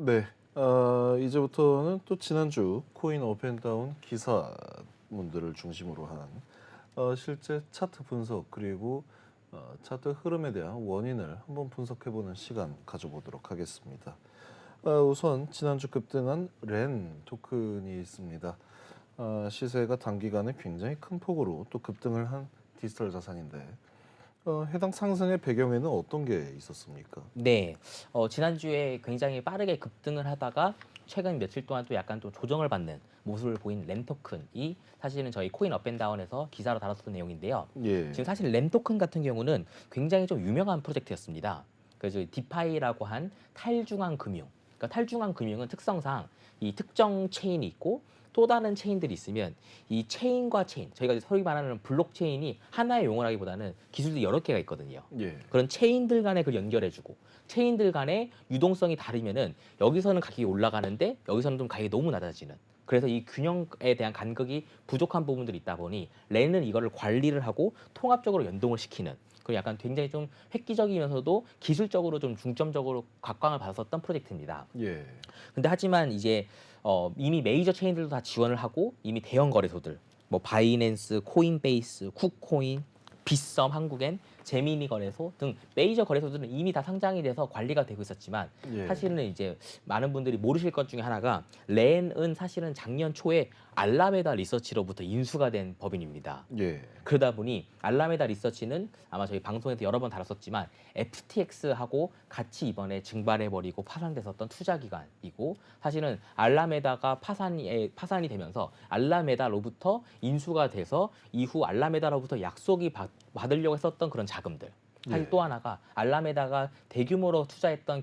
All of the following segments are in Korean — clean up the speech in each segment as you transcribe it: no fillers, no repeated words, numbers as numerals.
네. 이제부터는 또 지난주 코인 업앤다운 기사문들을 중심으로 한 실제 차트 분석 그리고 차트 흐름에 대한 원인을 한번 분석해보는 시간 가져보도록 하겠습니다. 우선 지난주 급등한 렌 토큰이 있습니다. 시세가 단기간에 굉장히 큰 폭으로 또 급등을 한 디지털 자산인데 해당 상승의 배경에는 어떤 게 있었습니까? 네. 지난주에 굉장히 빠르게 급등을 하다가 최근 며칠 동안 또 약간 또 조정을 받는 모습을 보인 램 토큰이 사실은 저희 코인 업앤다운에서 기사로 다뤘던 내용인데요. 예. 지금 사실 램 토큰 같은 경우는 굉장히 좀 유명한 프로젝트였습니다. 그래서 디파이라고 한 탈중앙 금융. 그러니까 탈중앙 금융은 특성상 이 특정 체인이 있고 또 다른 체인들이 있으면 이 체인과 체인, 저희가 소위 말하는 블록체인이 하나의 용어라기보다는 기술들이 여러 개가 있거든요. 예. 그런 체인들 간에 그걸 연결해주고 체인들 간의 유동성이 다르면은 여기서는 가격이 올라가는데 여기서는 좀 가격이 너무 낮아지는. 그래서 이 균형에 대한 간극이 부족한 부분들이 있다 보니 렌은 이거를 관리를 하고 통합적으로 연동을 시키는 그 약간 굉장히 좀 획기적이면서도 기술적으로 좀 중점적으로 각광을 받았었던 프로젝트입니다. 예. 근데 하지만 이제 이미 메이저 체인들도 다 지원을 하고 이미 대형 거래소들 뭐 바이낸스, 코인베이스, 쿠코인, 빗썸 한국엔, 제미니 거래소 등 메이저 거래소들은 이미 다 상장이 돼서 관리가 되고 있었지만 예. 사실은 이제 많은 분들이 모르실 것 중에 하나가 렌은 사실은 작년 초에 알라메다 리서치로부터 인수가 된 법인입니다. 예. 그러다 보니 알라메다 리서치는 아마 저희 방송에서 여러 번 다뤘었지만 FTX하고 같이 이번에 증발해버리고 파산됐었던 투자기관이고 사실은 알라메다가 파산이 되면서 알라메다로부터 인수가 돼서 이후 알라메다로부터 약속이 받으려고 했었던 그런 자금들. 사실 예. 또 하나가 알라메다가 대규모로 투자했던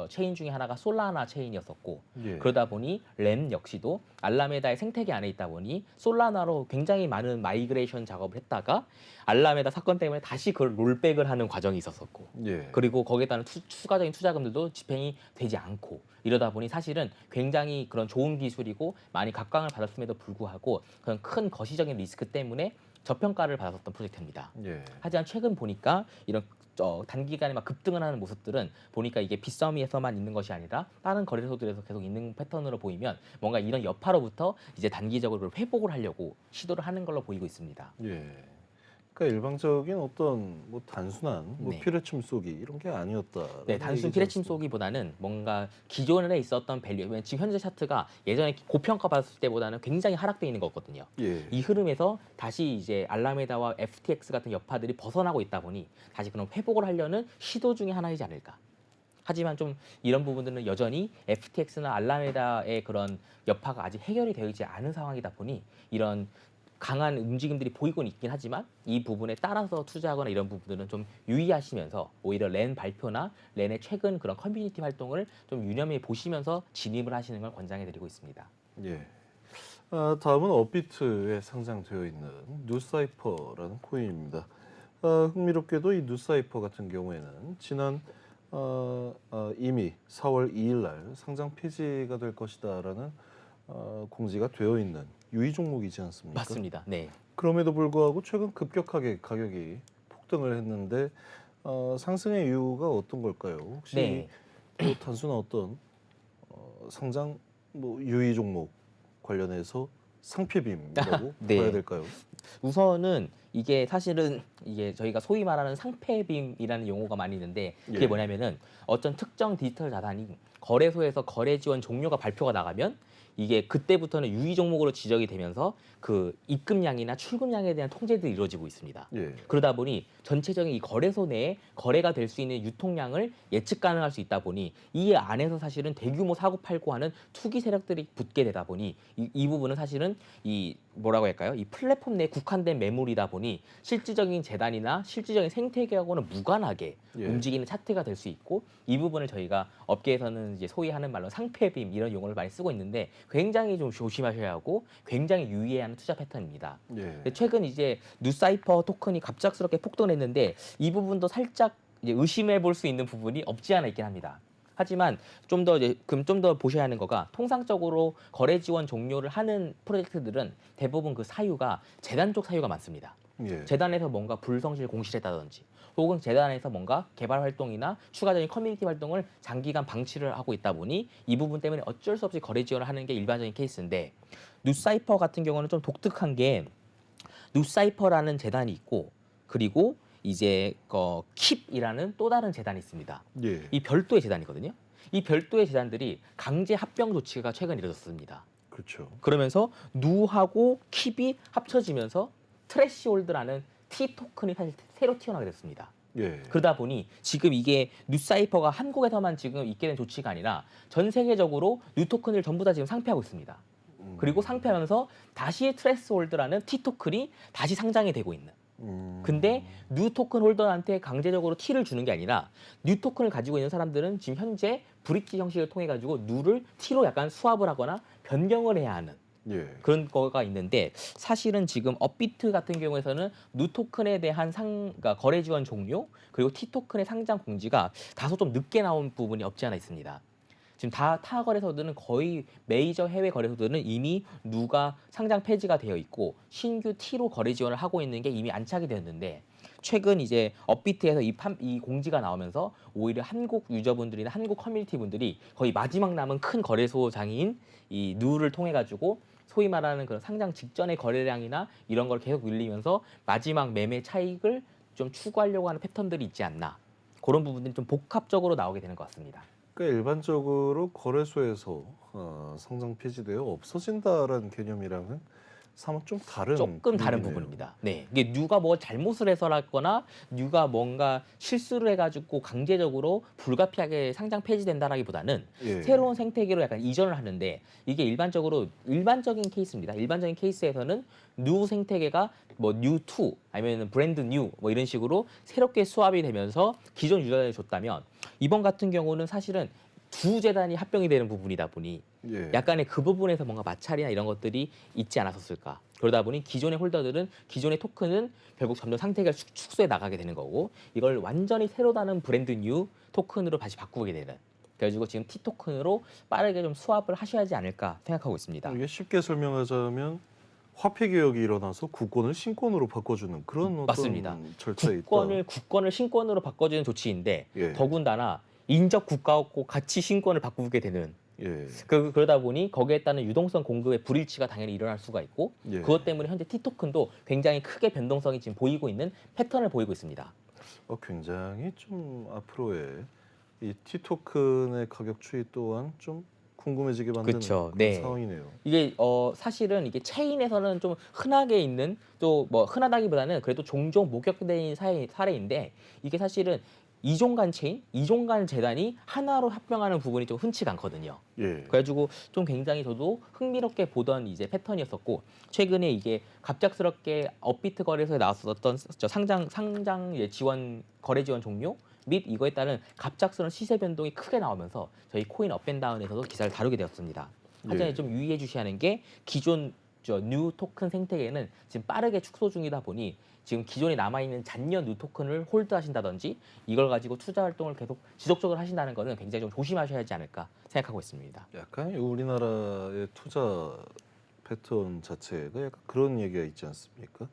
체인 중에 하나가 솔라나 체인이었었고 예. 그러다 보니 램 역시도 알라메다의 생태계 안에 있다 보니 솔라나로 굉장히 많은 마이그레이션 작업을 했다가 알라메다 사건 때문에 다시 그걸 롤백을 하는 과정이 있었었고 예. 그리고 거기에 따른 추가적인 투자금들도 집행이 되지 않고 이러다 보니 사실은 굉장히 그런 좋은 기술이고 많이 각광을 받았음에도 불구하고 그런 큰 거시적인 리스크 때문에 저평가를 받았었던 프로젝트입니다. 예. 하지만 최근 보니까 이런 단기간에 막 급등을 하는 모습들은 보니까 이게 빗썸에서만 있는 것이 아니라 다른 거래소들에서 계속 있는 패턴으로 보이면 뭔가 이런 여파로부터 이제 단기적으로 그걸 회복을 하려고 시도를 하는 걸로 보이고 있습니다. 예. 그러니까 일방적인 어떤 뭐 단순한 뭐 네. 피뢰침 쏘기 이런 게 아니었다라는 네, 단순 얘기지 피레침 않습니까? 쏘기보다는 뭔가 기존에 있었던 밸류, 왜냐면 지금 현재 차트가 예전에 고평가 받았을 때보다는 굉장히 하락돼 있는 거거든요. 예. 이 흐름에서 다시 이제 알라메다와 FTX 같은 여파들이 벗어나고 있다 보니 다시 그런 회복을 하려는 시도 중에 하나이지 않을까. 하지만 좀 이런 부분들은 여전히 FTX나 알라메다의 그런 여파가 아직 해결이 되어 있지 않은 상황이다 보니 이런 강한 움직임들이 보이곤 있긴 하지만 이 부분에 따라서 투자하거나 이런 부분들은 좀 유의하시면서 오히려 렌 발표나 렌의 최근 그런 커뮤니티 활동을 좀 유념해 보시면서 진입을 하시는 걸 권장해 드리고 있습니다. 예. 다음은 업비트에 상장되어 있는 누사이퍼라는 코인입니다. 흥미롭게도 이 누사이퍼 같은 경우에는 지난 이미 4월 2일 날 상장 폐지가 될 것이다라는 공지가 되어 있는 유의 종목이지 않습니까? 맞습니다. 네. 그럼에도 불구하고 최근 급격하게 가격이 폭등을 했는데 상승의 이유가 어떤 걸까요? 혹시 네. 뭐 단순한 어떤 상장 뭐 유의 종목 관련해서 상패빔이라고 네. 봐야 될까요? 우선은 이게 사실은 이게 저희가 소위 말하는 상패빔이라는 용어가 많이 있는데 그게 예. 뭐냐면은 어떤 특정 디지털 자산이 거래소에서 거래 지원 종료가 발표가 나가면 이게 그때부터는 유의 종목으로 지정이 되면서 그 입금량이나 출금량에 대한 통제들이 이루어지고 있습니다. 예. 그러다 보니 전체적인 이 거래소 내에 거래가 될 수 있는 유통량을 예측 가능할 수 있다 보니 이 안에서 사실은 대규모 사고 팔고 하는 투기 세력들이 붙게 되다 보니 이 부분은 사실은 이 뭐라고 할까요? 이 플랫폼 내에 국한된 매물이다 보니 실질적인 재단이나 실질적인 생태계하고는 무관하게 예. 움직이는 차트가 될 수 있고 이 부분을 저희가 업계에서는 이제 소위 하는 말로 상패빔 이런 용어를 많이 쓰고 있는데 굉장히 좀 조심하셔야 하고 굉장히 유의해야 하는 투자 패턴입니다. 예. 근데 최근 이제 누사이퍼 토큰이 갑작스럽게 폭등했는데 이 부분도 살짝 이제 의심해 볼 수 있는 부분이 없지 않아 있긴 합니다. 하지만 좀 더 이제 그럼 좀 더 보셔야 하는 거가 통상적으로 거래 지원 종료를 하는 프로젝트들은 대부분 그 사유가 재단 쪽 사유가 많습니다. 예. 재단에서 뭔가 불성실 공시했다든지 혹은 재단에서 뭔가 개발 활동이나 추가적인 커뮤니티 활동을 장기간 방치를 하고 있다 보니 이 부분 때문에 어쩔 수 없이 거래 지원을 하는 게 일반적인 케이스인데 뉴사이퍼 같은 경우는 좀 독특한 게 뉴사이퍼라는 재단이 있고 그리고 이제 킵이라는 또 다른 재단이 있습니다. 예. 이 별도의 재단이거든요. 이 별도의 재단들이 강제 합병 조치가 최근 이뤄졌습니다. 그렇죠. 그러면서 누하고 킵이 합쳐지면서 트래시홀드라는 T 토큰이 사실 새로 튀어나오게 됐습니다. 예. 그러다 보니 지금 이게 뉴사이퍼가 한국에서만 지금 있게 된 조치가 아니라 전 세계적으로 뉴 토큰을 전부 다 지금 상폐하고 있습니다. 그리고 상폐하면서 다시 트래시홀드라는 T 토큰이 다시 상장이 되고 있는. 근데 뉴 토큰 홀더한테 강제적으로 T를 주는 게 아니라 뉴 토큰을 가지고 있는 사람들은 지금 현재 브릿지 형식을 통해 가지고 누를 T로 약간 수합을 하거나 변경을 해야 하는 예. 그런 거가 있는데 사실은 지금 업비트 같은 경우에서는 뉴 토큰에 대한 그러니까 거래 지원 종료 그리고 T 토큰의 상장 공지가 다소 좀 늦게 나온 부분이 없지 않아 있습니다. 지금 타 거래소들은 거의 메이저 해외 거래소들은 이미 누가 상장 폐지가 되어 있고 신규 T로 거래 지원을 하고 있는 게 이미 안착이 되었는데 최근 이제 업비트에서 이 공지가 나오면서 오히려 한국 유저분들이나 한국 커뮤니티 분들이 거의 마지막 남은 큰 거래소장인 이 누를 통해 가지고 소위 말하는 그런 상장 직전의 거래량이나 이런 걸 계속 늘리면서 마지막 매매 차익을 좀 추구하려고 하는 패턴들이 있지 않나 그런 부분들이 좀 복합적으로 나오게 되는 것 같습니다. 그러니까 일반적으로 거래소에서 상장 폐지되어 없어진다라는 개념이랑은 사뭇 좀 다른 조금 다른 분위기네요. 부분입니다. 네, 이게 누가 뭐 잘못을 해서라거나 누가 뭔가 실수를 해가지고 강제적으로 불가피하게 상장 폐지된다라기보다는 예. 새로운 생태계로 약간 이전을 하는데 이게 일반적인 케이스입니다. 일반적인 케이스에서는 뉴 생태계가 뭐 뉴2 아니면 브랜드 뉴 뭐 이런 식으로 새롭게 수합이 되면서 기존 유저들이 줬다면 이번 같은 경우는 사실은 두 재단이 합병이 되는 부분이다 보니 예. 약간의 그 부분에서 뭔가 마찰이나 이런 것들이 있지 않았었을까. 그러다 보니 기존의 홀더들은 기존의 토큰은 결국 점점 상태가 축소해 나가게 되는 거고 이걸 완전히 새로 다른 브랜드 뉴 토큰으로 다시 바꾸게 되는. 그래가지고 지금 T 토큰으로 빠르게 좀 수합을 하셔야 하지 않을까 생각하고 있습니다. 이게 쉽게 설명하자면 화폐 개혁이 일어나서 국권을 신권으로 바꿔주는 그런 어떤 맞습니다. 절차에 있다. 국권을 신권으로 바꿔주는 조치인데 예. 더군다나 인접 국가하고 같이 신권을 바꾸게 되는 예. 그러다 보니 거기에 따른 유동성 공급의 불일치가 당연히 일어날 수가 있고 예. 그것 때문에 현재 T 토큰도 굉장히 크게 변동성이 지금 보이고 있는 패턴을 보이고 있습니다. 굉장히 좀 앞으로의 이 T 토큰의 가격 추이 또한 좀 궁금해지게 만드는 그쵸, 그런 네. 상황이네요. 이게 사실은 이게 체인에서는 좀 흔하게 있는 또 뭐 흔하다기보다는 그래도 종종 목격되는 사례인데 이게 사실은 이종간 체인, 이종간 재단이 하나로 합병하는 부분이 좀 흔치가 않거든요. 예. 그래가지고 좀 굉장히 저도 흥미롭게 보던 이제 패턴이었었고 최근에 이게 갑작스럽게 업비트 거래소에 나왔었던 저 상장 지원 거래 지원 종료 및 이거에 따른 갑작스러운 시세 변동이 크게 나오면서 저희 코인 업앤다운에서도 기사를 다루게 되었습니다. 하지만 예. 좀 유의해 주셔야 하는 게 기존 뉴 토큰 생태계는 지금 빠르게 축소 중이다 보니 지금 기존에 남아있는 잔여 뉴 토큰을 홀드하신다든지 이걸 가지고 투자 활동을 계속 지속적으로 하신다는 것은 굉장히 좀 조심하셔야 하지 않을까 생각하고 있습니다. 약간 우리나라의 투자 패턴 자체가 약간 그런 얘기가 있지 않습니까?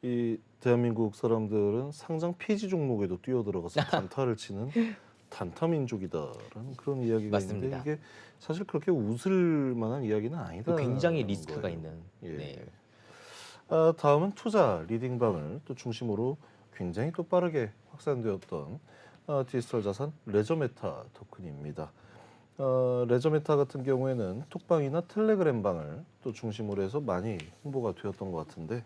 이 대한민국 사람들은 상장 폐지 종목에도 뛰어들어가서 단타를 치는 단타 민족이다라는 그런 이야기가 맞습니다. 있는데 이게 사실 그렇게 웃을 만한 이야기는 아니다. 굉장히 리스크가 거예요. 있는. 예. 네. 다음은 투자 리딩방을 또 중심으로 굉장히 또 빠르게 확산되었던 디지털 자산 레저메타 토큰입니다. 레저메타 같은 경우에는 톡방이나 텔레그램방을 또 중심으로 해서 많이 홍보가 되었던 것 같은데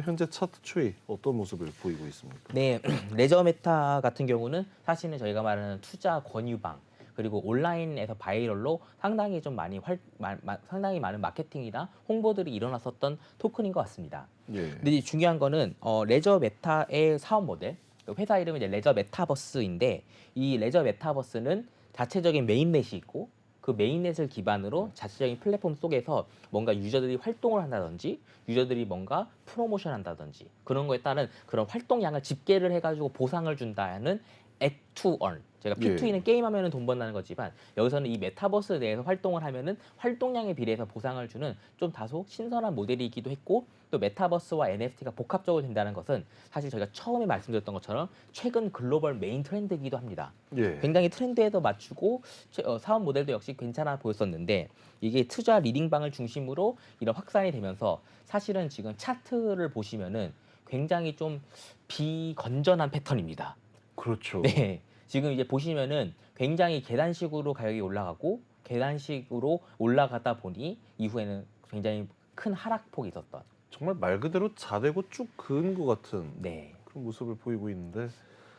현재 차트 추이 어떤 모습을 보이고 있습니까? 네, 레저 메타 같은 경우는 사실은 저희가 말하는 투자 권유방 그리고 온라인에서 바이럴로 상당히 좀 많이 상당히 많은 마케팅이나 홍보들이 일어났었던 토큰인 것 같습니다. 예. 근데 이제 중요한 거는 레저 메타의 사업 모델, 회사 이름은 이제 레저 메타버스인데 이 레저 메타버스는 자체적인 메인넷이 있고 그 메인넷을 기반으로 자체적인 플랫폼 속에서 뭔가 유저들이 활동을 한다든지 유저들이 뭔가 프로모션 한다든지 그런 거에 따른 그런 활동량을 집계를 해가지고 보상을 준다는 액 투 얼 제가 예. P2E는 게임하면은 돈 번다는 거지만 여기서는 이 메타버스 내에서 활동을 하면은 활동량에 비례해서 보상을 주는 좀 다소 신선한 모델이기도 했고 또 메타버스와 NFT가 복합적으로 된다는 것은 사실 저희가 처음에 말씀드렸던 것처럼 최근 글로벌 메인 트렌드이기도 합니다. 예. 굉장히 트렌드에도 맞추고 사업 모델도 역시 괜찮아 보였었는데 이게 투자 리딩방을 중심으로 이런 확산이 되면서 사실은 지금 차트를 보시면은 굉장히 좀 비건전한 패턴입니다. 그렇죠. 네. 지금 이제 보시면은 굉장히 계단식으로 가격이 올라가고 계단식으로 올라가다 보니 이후에는 굉장히 큰 하락폭이 있었던. 정말 말 그대로 자대고 쭉 그은 것 같은 네. 그런 모습을 보이고 있는데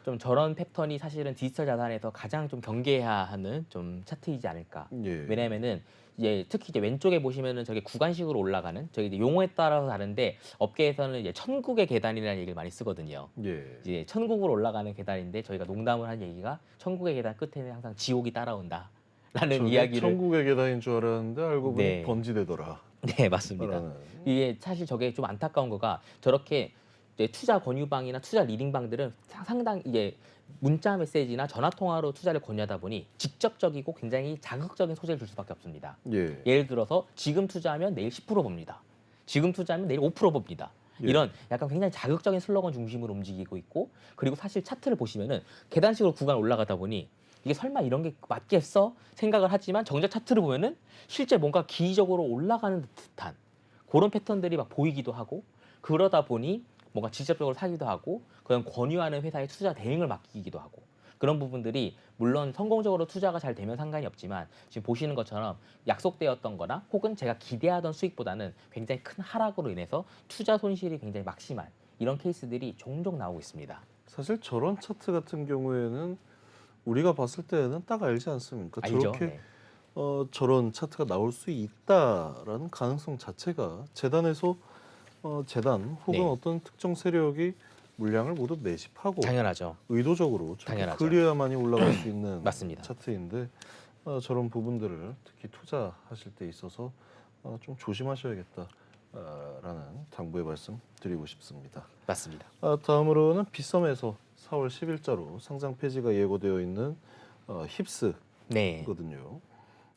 좀 저런 패턴이 사실은 디지털 자산에서 가장 좀 경계해야 하는 좀 차트이지 않을까. 예. 왜냐면은 이제 특히 이제 왼쪽에 보시면은 저게 구간식으로 올라가는 저기 이제 용어에 따라서 다른데 업계에서는 이제 천국의 계단이라는 얘기를 많이 쓰거든요. 예. 이제 천국으로 올라가는 계단인데 저희가 농담을 한 얘기가 천국의 계단 끝에는 항상 지옥이 따라온다라는 저게 이야기를. 천국의 계단인 줄 알았는데 알고 보니 네. 번지되더라. 네, 맞습니다. 라는. 이게 사실 저게 좀 안타까운 거가 저렇게 이제 투자 권유방이나 투자 리딩방들은 상당히 이제 문자 메시지나 전화 통화로 투자를 권유하다 보니 직접적이고 굉장히 자극적인 소재를 줄 수밖에 없습니다. 예. 예를 들어서 지금 투자하면 내일 10% 봅니다. 지금 투자하면 내일 5% 봅니다. 예. 이런 약간 굉장히 자극적인 슬로건 중심으로 움직이고 있고 그리고 사실 차트를 보시면은 계단식으로 구간 올라가다 보니 이게 설마 이런 게 맞겠어? 생각을 하지만 정작 차트를 보면은 실제 뭔가 기적으로 올라가는 듯한 그런 패턴들이 막 보이기도 하고 그러다 보니 뭔가 직접적으로 사기도 하고 그런 권유하는 회사의 투자 대행을 맡기기도 하고 그런 부분들이 물론 성공적으로 투자가 잘 되면 상관이 없지만 지금 보시는 것처럼 약속되었던 거나 혹은 제가 기대하던 수익보다는 굉장히 큰 하락으로 인해서 투자 손실이 굉장히 막심한 이런 케이스들이 종종 나오고 있습니다. 사실 저런 차트 같은 경우에는 우리가 봤을 때는 딱 알지 않습니까? 알죠? 저렇게 네. 저런 차트가 나올 수 있다라는 가능성 자체가 재단에서 재단 혹은 네. 어떤 특정 세력이 물량을 모두 매집하고 당연하죠. 의도적으로 저렇게 당연하죠. 그려야만이 올라갈 수 있는 맞습니다. 차트인데 저런 부분들을 특히 투자하실 때 있어서 좀 조심하셔야겠다라는 당부의 말씀 드리고 싶습니다. 맞습니다. 다음으로는 빗썸에서 4월 10일자로 상장 폐지가 예고되어 있는 힙스거든요.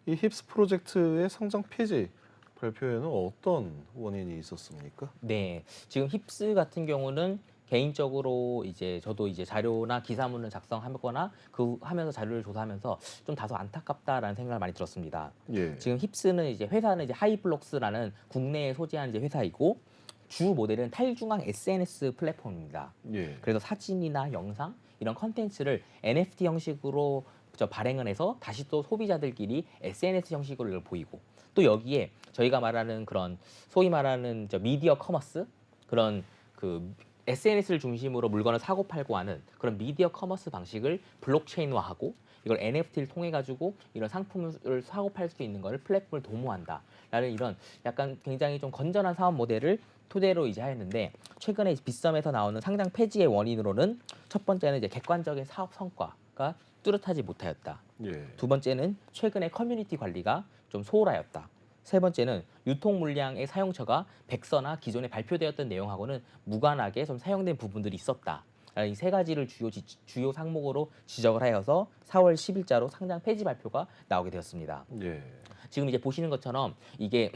네. 이 힙스 프로젝트의 상장 폐지 발표에는 어떤 원인이 있었습니까? 네. 지금 힙스 같은 경우는 개인적으로 이제 저도 이제 자료나 기사문을 작성하거나 그 하면서 자료를 조사하면서 좀 다소 안타깝다라는 생각을 많이 들었습니다. 예. 지금 힙스는 이제 회사는 이제 하이블록스라는 국내에 소재한 이제 회사이고 주 모델은 탈중앙 SNS 플랫폼입니다. 예. 그래서 사진이나 영상 이런 컨텐츠를 NFT 형식으로 발행을 해서 다시 또 소비자들끼리 SNS 형식으로 이걸 보이고 또 여기에 저희가 말하는 그런 소위 말하는 미디어 커머스 그런 그 SNS를 중심으로 물건을 사고 팔고 하는 그런 미디어 커머스 방식을 블록체인화하고 이걸 NFT를 통해 가지고 이런 상품을 사고 팔 수 있는 거를 플랫폼을 도모한다라는 이런 약간 굉장히 좀 건전한 사업 모델을 토대로 이제 하였는데 최근에 빗썸에서 나오는 상장 폐지의 원인으로는 첫 번째는 이제 객관적인 사업 성과가 뚜렷하지 못하였다. 예. 두 번째는 최근의 커뮤니티 관리가 좀 소홀하였다. 세 번째는 유통 물량의 사용처가 백서나 기존에 발표되었던 내용하고는 무관하게 좀 사용된 부분들이 있었다. 이 세 가지를 주요 상목으로 지적을 하여서 4월 10일자로 상장 폐지 발표가 나오게 되었습니다. 예. 지금 이제 보시는 것처럼 이게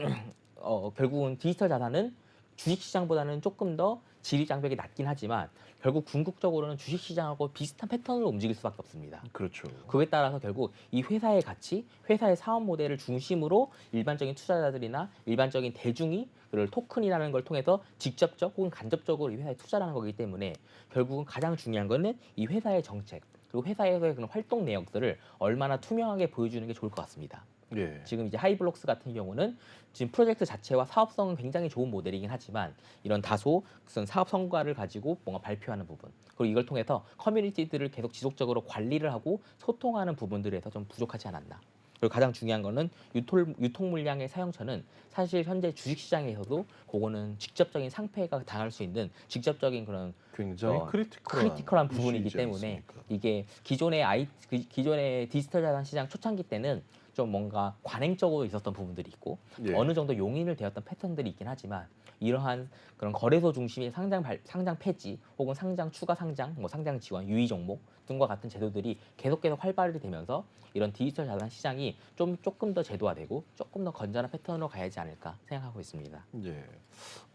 결국은 디지털 자산은 주식시장보다는 조금 더 질이 장벽이 낮긴 하지만 결국 궁극적으로는 주식시장하고 비슷한 패턴으로 움직일 수밖에 없습니다. 그렇죠. 그에 따라서 결국 이 회사의 가치, 회사의 사업 모델을 중심으로 일반적인 투자자들이나 일반적인 대중이 그를 토큰이라는 걸 통해서 직접적 혹은 간접적으로 이 회사에 투자를 하는 거기 때문에 결국은 가장 중요한 거는 이 회사의 정책 그리고 회사에서의 그런 활동 내역들을 얼마나 투명하게 보여주는 게 좋을 것 같습니다. 예. 지금 이제 하이블록스 같은 경우는 지금 프로젝트 자체와 사업성은 굉장히 좋은 모델이긴 하지만 이런 다소 무슨 사업 성과를 가지고 뭔가 발표하는 부분 그리고 이걸 통해서 커뮤니티들을 계속 지속적으로 관리를 하고 소통하는 부분들에서 좀 부족하지 않았나. 그리고 가장 중요한 거는 유통 물량의 사용처는 사실 현재 주식시장에서도 그거는 직접적인 상폐가 당할 수 있는 직접적인 그런 굉장히 크리티컬한 부분이기 이슈이지 때문에 않습니까? 이게 기존의 디지털 자산 시장 초창기 때는 좀 뭔가 관행적으로 있었던 부분들이 있고 예. 어느 정도 용인을 되었던 패턴들이 있긴 하지만 이러한 그런 거래소 중심의 상장 폐지 혹은 상장 추가 상장, 뭐 상장 지원, 유의 종목 등과 같은 제도들이 계속 활발히 되면서 이런 디지털 자산 시장이 조금 더 제도화되고 조금 더 건전한 패턴으로 가야지 않을까 생각하고 있습니다. 예.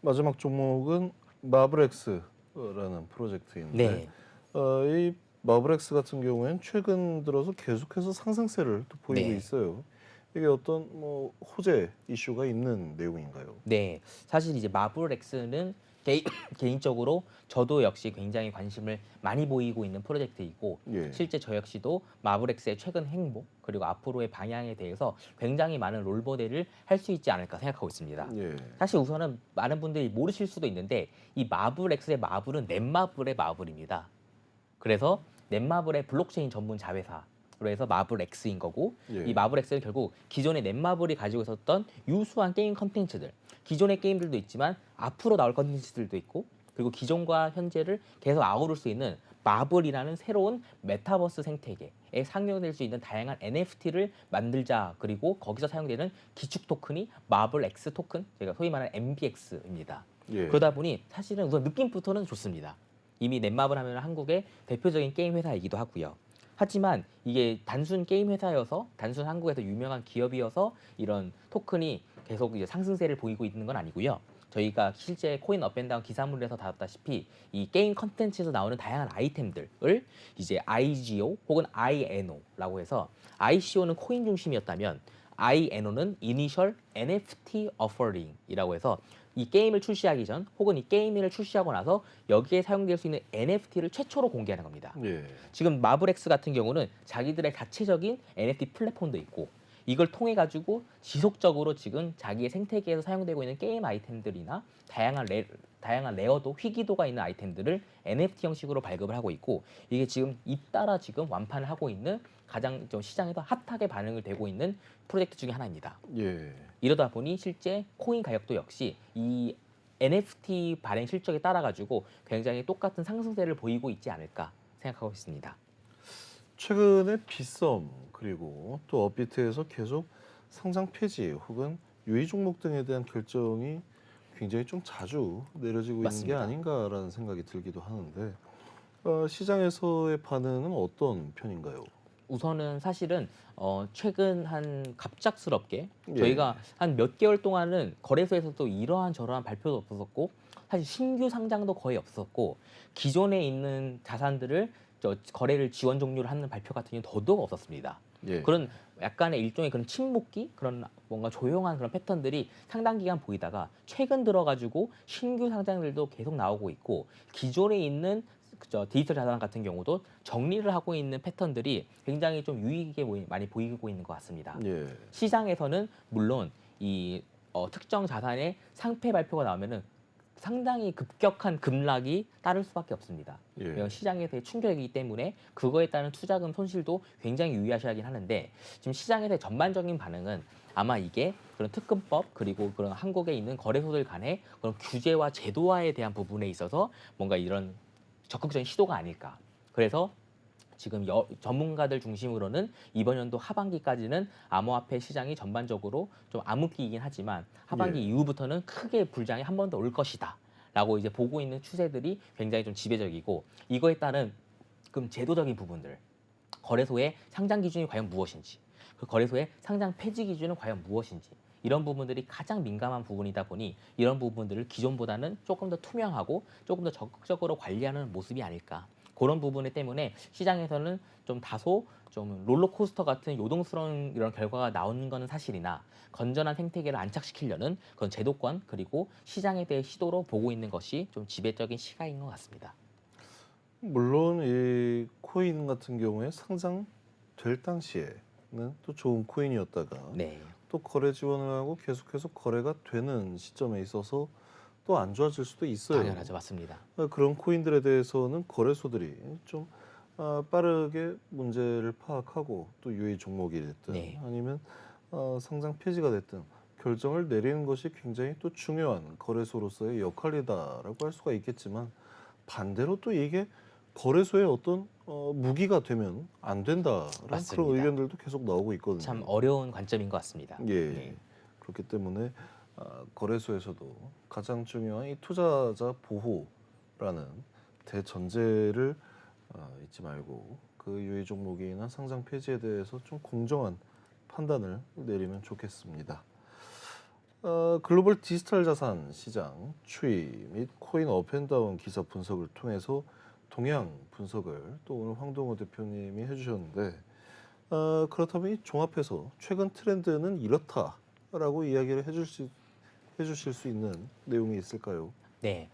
마지막 종목은 마블엑스라는 프로젝트인데 네, 이 마블엑스 같은 경우에는 최근 들어서 계속해서 상승세를 또 보이고 네. 있어요. 이게 어떤 뭐 호재 이슈가 있는 내용인가요? 네, 사실 이제 마블엑스는 개인적으로 저도 역시 굉장히 관심을 많이 보이고 있는 프로젝트이고 예. 실제 저 역시도 마블엑스의 최근 행보 그리고 앞으로의 방향에 대해서 굉장히 많은 롤모델을 할 수 있지 않을까 생각하고 있습니다. 예. 사실 우선은 많은 분들이 모르실 수도 있는데 이 마블엑스의 마블은 넷마블의 마블입니다. 그래서 넷마블의 블록체인 전문 자회사로 해서 마블엑스인 거고 예. 이 마블엑스는 결국 기존의 넷마블이 가지고 있었던 유수한 게임 컨텐츠들 기존의 게임들도 있지만 앞으로 나올 컨텐츠들도 있고 그리고 기존과 현재를 계속 아우를 수 있는 마블이라는 새로운 메타버스 생태계에 상용될 수 있는 다양한 NFT를 만들자 그리고 거기서 사용되는 기축 토큰이 마블 X 토큰 저희가 소위 말하는 MBX입니다. 예. 그러다 보니 사실은 우선 느낌부터는 좋습니다. 이미 넷마블 하면 한국의 대표적인 게임 회사이기도 하고요. 하지만 이게 단순 게임 회사여서 단순 한국에서 유명한 기업이어서 이런 토큰이 계속 이제 상승세를 보이고 있는 건 아니고요. 저희가 실제 코인 업앤다운 기사물에서 다뤘다시피 이 게임 컨텐츠에서 나오는 다양한 아이템들을 이제 IGO 혹은 INO라고 해서 ICO는 코인 중심이었다면 INO는 Initial NFT Offering이라고 해서 이 게임을 출시하기 전 혹은 이 게임을 출시하고 나서 여기에 사용될 수 있는 NFT를 최초로 공개하는 겁니다. 예. 지금 마블엑스 같은 경우는 자기들의 자체적인 NFT 플랫폼도 있고 이걸 통해 가지고 지속적으로 지금 자기의 생태계에서 사용되고 있는 게임 아이템들이나 다양한 레어도 희귀도가 있는 아이템들을 NFT 형식으로 발급을 하고 있고 이게 지금 잇따라 지금 완판을 하고 있는 가장 좀 시장에서 핫하게 반응을 되고 있는 프로젝트 중에 하나입니다. 예. 이러다 보니 실제 코인 가격도 역시 이 NFT 발행 실적에 따라 가지고 굉장히 똑같은 상승세를 보이고 있지 않을까 생각하고 있습니다. 최근에 빗썸 그리고 또 업비트에서 계속 상장 폐지 혹은 유의 종목 등에 대한 결정이 굉장히 좀 자주 내려지고 있는 게 맞습니다. 아닌가라는 생각이 들기도 하는데 시장에서의 반응은 어떤 편인가요? 우선은 사실은 최근 한 갑작스럽게 예. 저희가 한 몇 개월 동안은 거래소에서도 이러한 저러한 발표도 없었고 사실 신규 상장도 거의 없었고 기존에 있는 자산들을 거래를 지원 종료를 하는 발표 같은 경우는 더더욱 없었습니다. 예. 그런 약간의 일종의 그런 침묵기 그런 뭔가 조용한 그런 패턴들이 상당 기간 보이다가 최근 들어가지고 신규 상장들도 계속 나오고 있고 기존에 있는 디지털 자산 같은 경우도 정리를 하고 있는 패턴들이 굉장히 좀 유의있게 많이 보이고 있는 것 같습니다. 예. 시장에서는 물론 이 특정 자산의 상패 발표가 나오면은 상당히 급격한 급락이 따를 수밖에 없습니다. 예. 이건 시장에서의 충격이기 때문에 그거에 따른 투자금 손실도 굉장히 유의하셔야 하긴 하는데 지금 시장에서의 전반적인 반응은 아마 이게 그런 특근법 그리고 그런 한국에 있는 거래소들 간의 그런 규제와 제도화에 대한 부분에 있어서 뭔가 이런 적극적인 시도가 아닐까. 그래서 지금 전문가들 중심으로는 이번 연도 하반기까지는 암호화폐 시장이 전반적으로 좀 암흑기이긴 하지만 하반기 예. 이후부터는 크게 불장이 한 번 더 올 것이다. 라고 이제 보고 있는 추세들이 굉장히 좀 지배적이고 이거에 따른 그럼 제도적인 부분들 거래소의 상장 기준이 과연 무엇인지 그 거래소의 상장 폐지 기준은 과연 무엇인지 이런 부분들이 가장 민감한 부분이다 보니 이런 부분들을 기존보다는 조금 더 투명하고 조금 더 적극적으로 관리하는 모습이 아닐까 그런 부분 때문에 시장에서는 좀 다소 좀 롤러코스터 같은 요동스러운 이런 결과가 나오는 것은 사실이나 건전한 생태계를 안착시키려는 그런 제도권 그리고 시장에 대해 시도로 보고 있는 것이 좀 지배적인 시각인 것 같습니다. 물론 이 코인 같은 경우에 상장될 당시에는 또 좋은 코인이었다가 네, 또 거래 지원을 하고 계속해서 거래가 되는 시점에 있어서 또 안 좋아질 수도 있어요. 당연하죠, 맞습니다. 그런 코인들에 대해서는 거래소들이 좀 빠르게 문제를 파악하고 또 유의 종목이 됐든 네. 아니면 상장 폐지가 됐든 결정을 내리는 것이 굉장히 또 중요한 거래소로서의 역할이다라고 할 수가 있겠지만 반대로 또 이게 거래소의 어떤 무기가 되면 안 된다라는 맞습니다. 그런 의견들도 계속 나오고 있거든요. 참 어려운 관점인 것 같습니다. 예. 네. 그렇기 때문에 거래소에서도 가장 중요한 이 투자자 보호라는 대전제를 잊지 말고 그 유의 종목이나 상장 폐지에 대해서 좀 공정한 판단을 내리면 좋겠습니다. 글로벌 디지털 자산 시장 추이 및 코인 업앤다운 기사 분석을 통해서 동향 분석을 또 오늘 황동호 대표님이 해주셨는데 그렇다면 이 종합해서 최근 트렌드는 이렇다라고 이야기를 해주실 수 있는 내용이 있을까요? 네,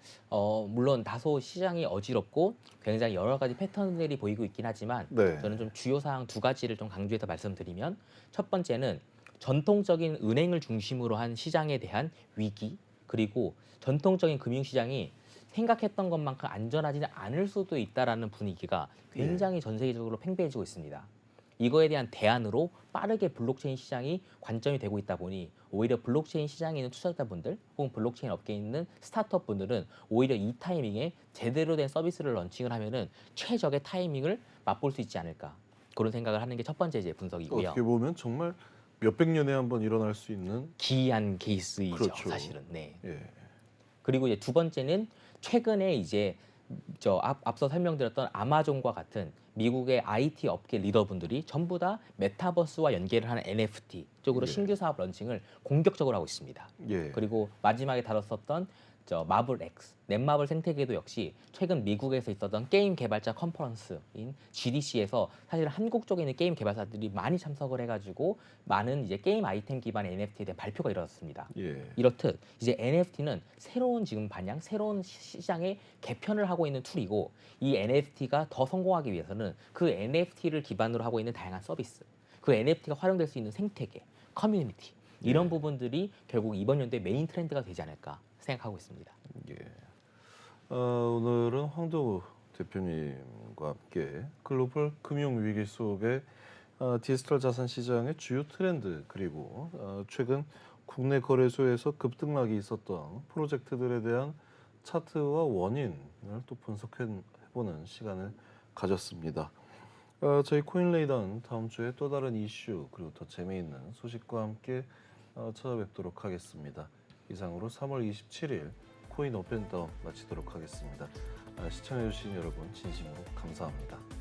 물론 다소 시장이 어지럽고 굉장히 여러 가지 패턴들이 보이고 있긴 하지만 네. 저는 좀 주요 사항 두 가지를 좀 강조해서 말씀드리면 첫 번째는 전통적인 은행을 중심으로 한 시장에 대한 위기 그리고 전통적인 금융시장이 생각했던 것만큼 안전하지는 않을 수도 있다라는 분위기가 굉장히 전 세계적으로 팽배해지고 있습니다. 이거에 대한 대안으로 빠르게 블록체인 시장이 관점이 되고 있다 보니 오히려 블록체인 시장에 있는 투자자분들 혹은 블록체인 업계에 있는 스타트업 분들은 오히려 이 타이밍에 제대로 된 서비스를 런칭을 하면은 최적의 타이밍을 맛볼 수 있지 않을까 그런 생각을 하는 게 첫 번째 이제 분석이고요. 어떻게 보면 정말 몇백 년에 한 번 일어날 수 있는 기이한 케이스이죠, 그렇죠. 사실은. 네. 예. 그리고 이제 두 번째는 최근에 이제 앞서 설명드렸던 아마존과 같은 미국의 IT 업계 리더분들이 전부 다 메타버스와 연계를 하는 NFT 쪽으로 예. 신규 사업 런칭을 공격적으로 하고 있습니다. 예. 그리고 마지막에 다뤘었던 마블 X, 넷마블 생태계도 역시 최근 미국에서 있었던 게임 개발자 컨퍼런스인 GDC에서 사실 한국 쪽에 있는 게임 개발사들이 많이 참석을 해가지고 많은 이제 게임 아이템 기반의 NFT에 대한 발표가 이루어졌습니다. 예. 이렇듯 이제 NFT는 새로운 지금 반향, 새로운 시장의 개편을 하고 있는 툴이고 이 NFT가 더 성공하기 위해서는 그 NFT를 기반으로 하고 있는 다양한 서비스, 그 NFT가 활용될 수 있는 생태계, 커뮤니티 이런 예. 부분들이 결국 이번 연도의 메인 트렌드가 되지 않을까 생각하고 있습니다. 예. 오늘은 황도우 대표님과 함께 글로벌 금융 위기 속의 디지털 자산 시장의 주요 트렌드 그리고 최근 국내 거래소에서 급등락이 있었던 프로젝트들에 대한 차트와 원인을 또 분석해보는 시간을 가졌습니다. 저희 코인레이더는 다음 주에 또 다른 이슈 그리고 더 재미있는 소식과 함께 찾아뵙도록 하겠습니다. 이상으로 3월 27일 코인 업앤다운 마치도록 하겠습니다. 시청해주신 여러분 진심으로 감사합니다.